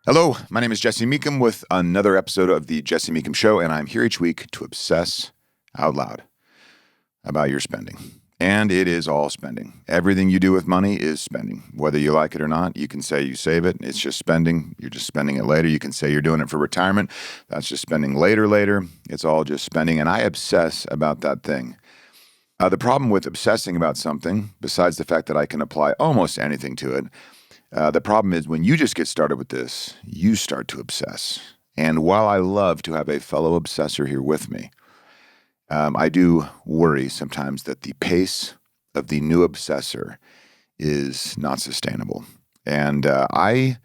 Hello, my name is Jesse Mecham with another episode of the Jesse Mecham Show, and I'm here each week to obsess out loud about your spending. And it is all spending. Everything you do with money is spending. Whether you like it or not, you can say you save it. It's just spending. You're just spending it later. You can say you're doing it for retirement. That's just spending later. It's all just spending. And I obsess about that thing. The problem with obsessing about something, besides the fact that I can apply almost anything to it, the problem is when you just get started with this, you start to obsess. And while I love to have a fellow obsessor here with me, I do worry sometimes that the pace of the new obsessor is not sustainable. And I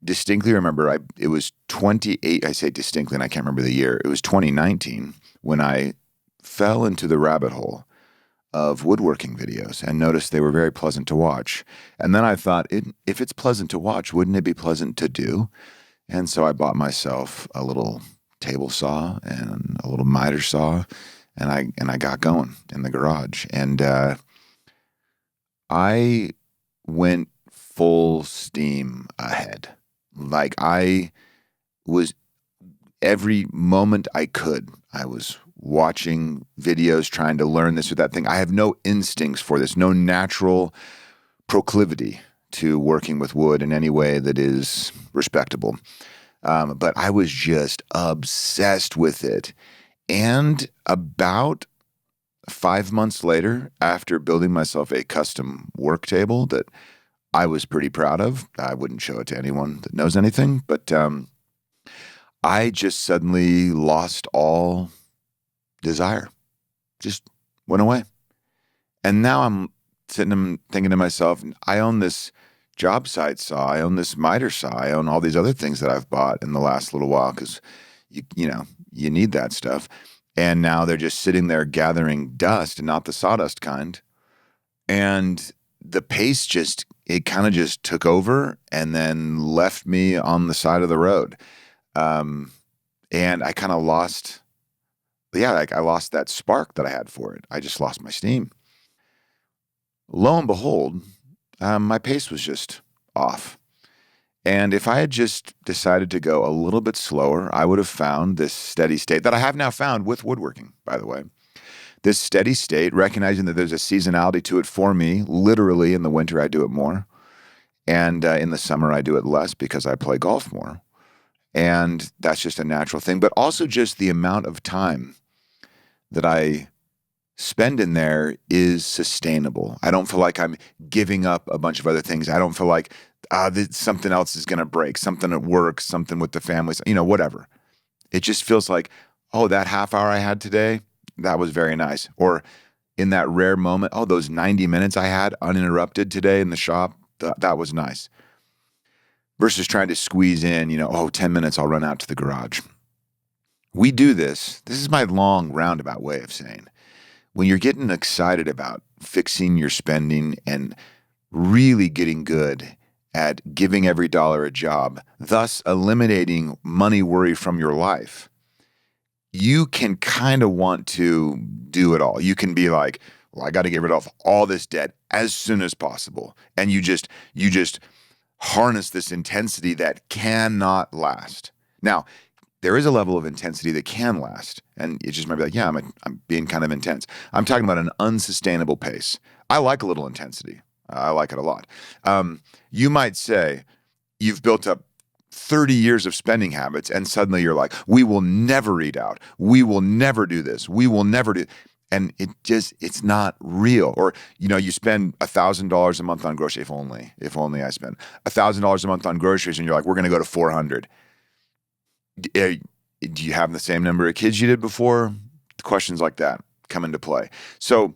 distinctly remember it was 28, I say distinctly, and I can't remember the year. It was 2019 when I fell into the rabbit hole of woodworking videos and noticed they were very pleasant to watch. And then I thought, if it's pleasant to watch, wouldn't it be pleasant to do? And so I bought myself a little table saw and a little miter saw, and I got going in the garage. And I went full steam ahead. Like I was, every moment I could, I was watching videos, trying to learn this or that thing. I have no instincts for this, no natural proclivity to working with wood in any way that is respectable. But I was just obsessed with it. And about 5 months later, after building myself a custom work table that I was pretty proud of, I wouldn't show it to anyone that knows anything, but I just suddenly lost all desire. Just went away. And now I'm sitting and thinking to myself, I own this job site saw, I own this miter saw, I own all these other things that I've bought in the last little while because you need that stuff. And now they're just sitting there gathering dust and not the sawdust kind. And the pace it kind of just took over and then left me on the side of the road. And I kind of lost, I lost that spark that I had for it. I just lost my steam. Lo and behold, my pace was just off. And if I had just decided to go a little bit slower, I would have found this steady state that I have now found with woodworking, by the way. This steady state, recognizing that there's a seasonality to it for me. Literally, in the winter, I do it more. And in the summer, I do it less because I play golf more. And that's just a natural thing. But also just the amount of time that I spend in there is sustainable. I don't feel like I'm giving up a bunch of other things. I don't feel like something else is going to break, something at work, something with the family, whatever. It just feels like, oh, that half hour I had today, that was very nice. Or in that rare moment, oh, those 90 minutes I had uninterrupted today in the shop, that was nice. Versus trying to squeeze in, 10 minutes, I'll run out to the garage. We do this. This is my long roundabout way of saying, when you're getting excited about fixing your spending and really getting good at giving every dollar a job, thus eliminating money worry from your life, you can kind of want to do it all. You can be like, well, I got to get rid of all this debt as soon as possible. And you just harness this intensity that cannot last. Now, there is a level of intensity that can last, and it just might be like, yeah, I'm being kind of intense. I'm talking about an unsustainable pace. I like a little intensity. I like it a lot. You might say you've built up 30 years of spending habits, and suddenly you're like, we will never eat out. We will never do this. We will never do. And it's not real. Or, you spend $1,000 a month on groceries. If only I spend $1,000 a month on groceries, and you're like, we're going to go to 400. Do you have the same number of kids you did before? Questions like that come into play. So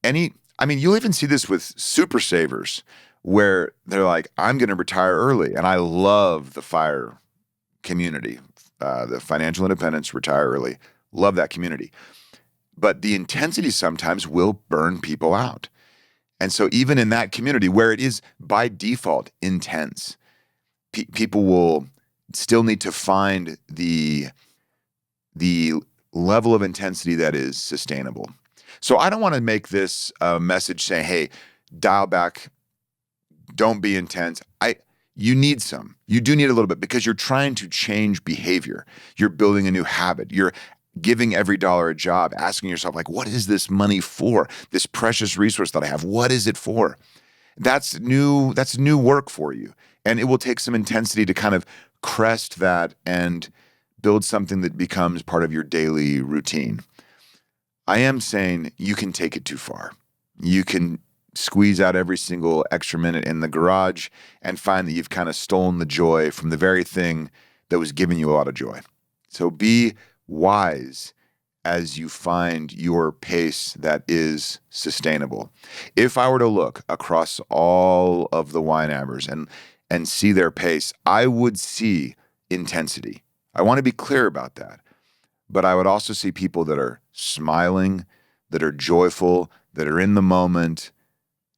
you'll even see this with super savers where they're like, I'm going to retire early. And I love the FIRE community, the financial independence, retire early. Love that community. But the intensity sometimes will burn people out. And so even in that community where it is by default intense, people will still need to find the level of intensity that is sustainable. So I don't want to make this a message saying, hey, dial back, don't be intense. You need some. You do need a little bit because you're trying to change behavior. You're building a new habit. You're giving every dollar a job, asking yourself, like, what is this money for? This precious resource that I have, what is it for? That's new work for you. And it will take some intensity to kind of crest that and build something that becomes part of your daily routine. I am saying you can take it too far. You can squeeze out every single extra minute in the garage and find that you've kind of stolen the joy from the very thing that was giving you a lot of joy. So be wise as you find your pace that is sustainable. If I were to look across all of the wine abbers and see their pace, I would see intensity. I want to be clear about that. But I would also see people that are smiling, that are joyful, that are in the moment,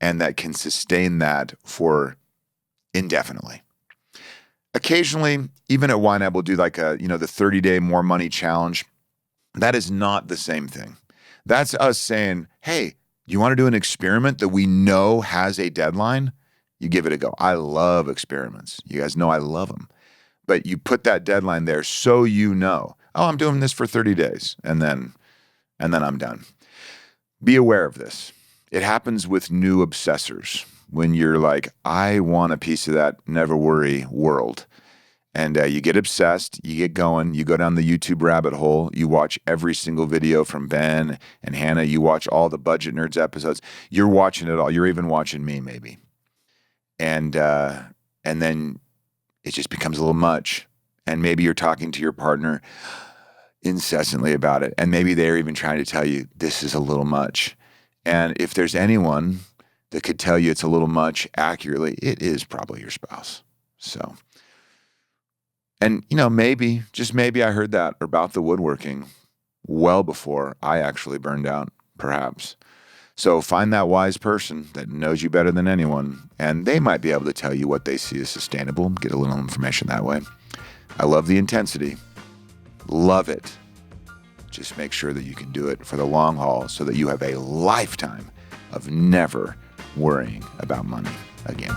and that can sustain that for indefinitely. Occasionally, even at YNAB, we'll do like the 30-day more money challenge. That is not the same thing. That's us saying, hey, you want to do an experiment that we know has a deadline? You give it a go. I love experiments. You guys know I love them. But you put that deadline there so you know, oh, I'm doing this for 30 days, and then I'm done. Be aware of this. It happens with new obsessors when you're like, I want a piece of that never worry world. And you get obsessed, you get going, you go down the YouTube rabbit hole, you watch every single video from Ben and Hannah, you watch all the Budget Nerds episodes, you're watching it all. You're even watching me maybe. And then it just becomes a little much. And maybe you're talking to your partner incessantly about it. And maybe they're even trying to tell you this is a little much. And if there's anyone that could tell you it's a little much accurately, it is probably your spouse. So, and maybe, just maybe I heard that about the woodworking well before I actually burned out, perhaps. So find that wise person that knows you better than anyone, and they might be able to tell you what they see as sustainable. Get a little information that way. I love the intensity. Love it. Just make sure that you can do it for the long haul so that you have a lifetime of never worrying about money again.